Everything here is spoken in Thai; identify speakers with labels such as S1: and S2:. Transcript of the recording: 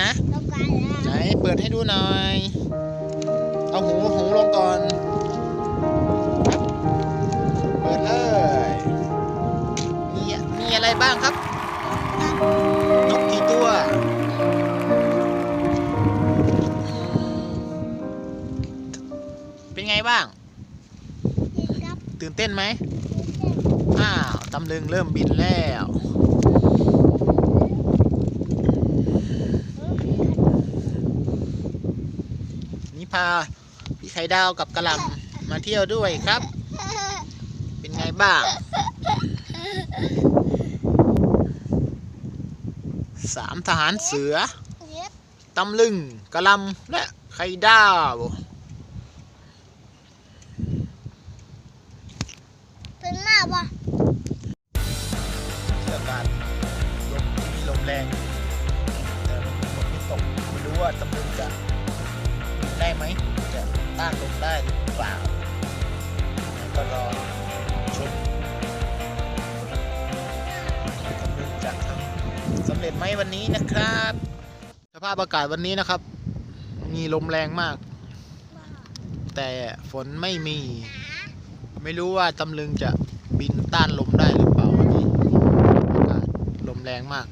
S1: นะ
S2: นกกาแล้ว
S1: ไหนเปิดให้ดูหน่อย เอาหูลงก่อน เปิดเลย มีอะไรบ้างครับ นกกี่ตัว เป็นไงบ้าง
S2: ครับ
S1: ตื่นเต้นไหม อ้าวตำลึงเริ่มบินแล้ว นี่พาพี่ไข่ดาวกับกระหล่ำมาเที่ยวด้วยครับ เป็นไงบ้าง 3 ทหารเสือ
S2: เย็บ
S1: ตำลึงกระหล่ำและไข่ดาว
S2: เป็นหน้าปะ
S1: อากาศมีลมแรงแต่ฝนไม่ตกไม่รู้ว่าตำลึงจะได้ไหมจะต้านลมได้หรือเปล่าก็รอชมตำลึงจะทำสำเร็จไหมวันนี้นะครับสภาพอากาศวันนี้นะครับ มีลมแรงมาก แต่ฝนไม่มี ไม่รู้ว่าตำลึงจะบินต้านลมได้หรือเปล่าวันนี้อากาศลมแรงมาก